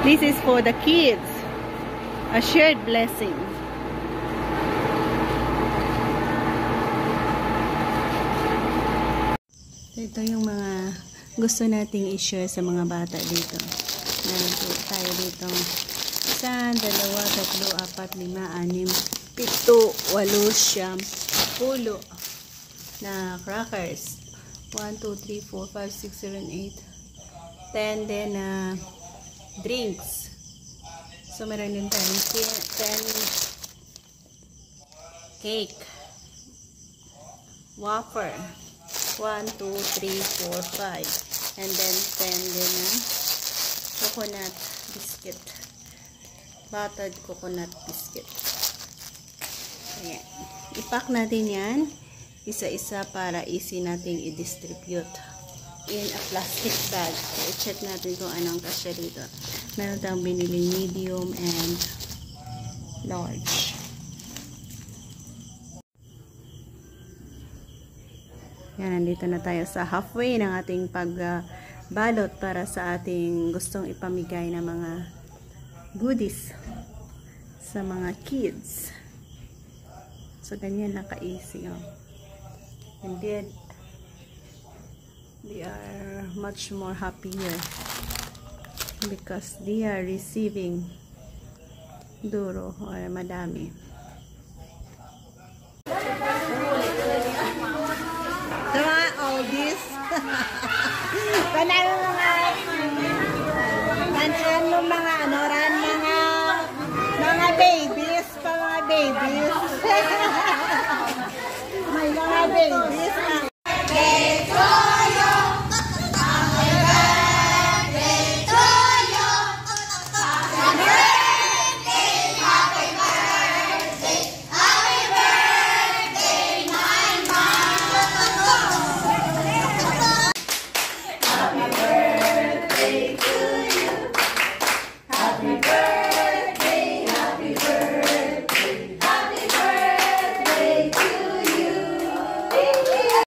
This is for the kids. A shared blessing. Ito yung mga gusto nating i-share sa mga bata dito. Meron tayo dito 1, 2, 3, 4, 5, 6, 7, 8, 10 na crackers. 1, 2, 3, 4, 5, 6, 7, 8, 10 din na drinks. So meron din tayong 10 cake, wafer, 1, 2, 3, 4, 5, and then 10 din na coconut biscuit, buttered coconut biscuit. Ayan. I-pack natin yan isa-isa para easy nating i-distribute in a plastic bag. So, i-check natin kung anong kasya dito. Meron tayong biniling medium and large. Yan, nandito na tayo sa halfway ng ating pagbalot para sa ating gustong ipamigay na mga goodies sa mga kids. So, ganyan lang ka-easy. Oh. And then, they are much more happier because they are receiving duro or madami. Diba, all this? Panalo mga mga babies pa, mga babies. May mga babies na.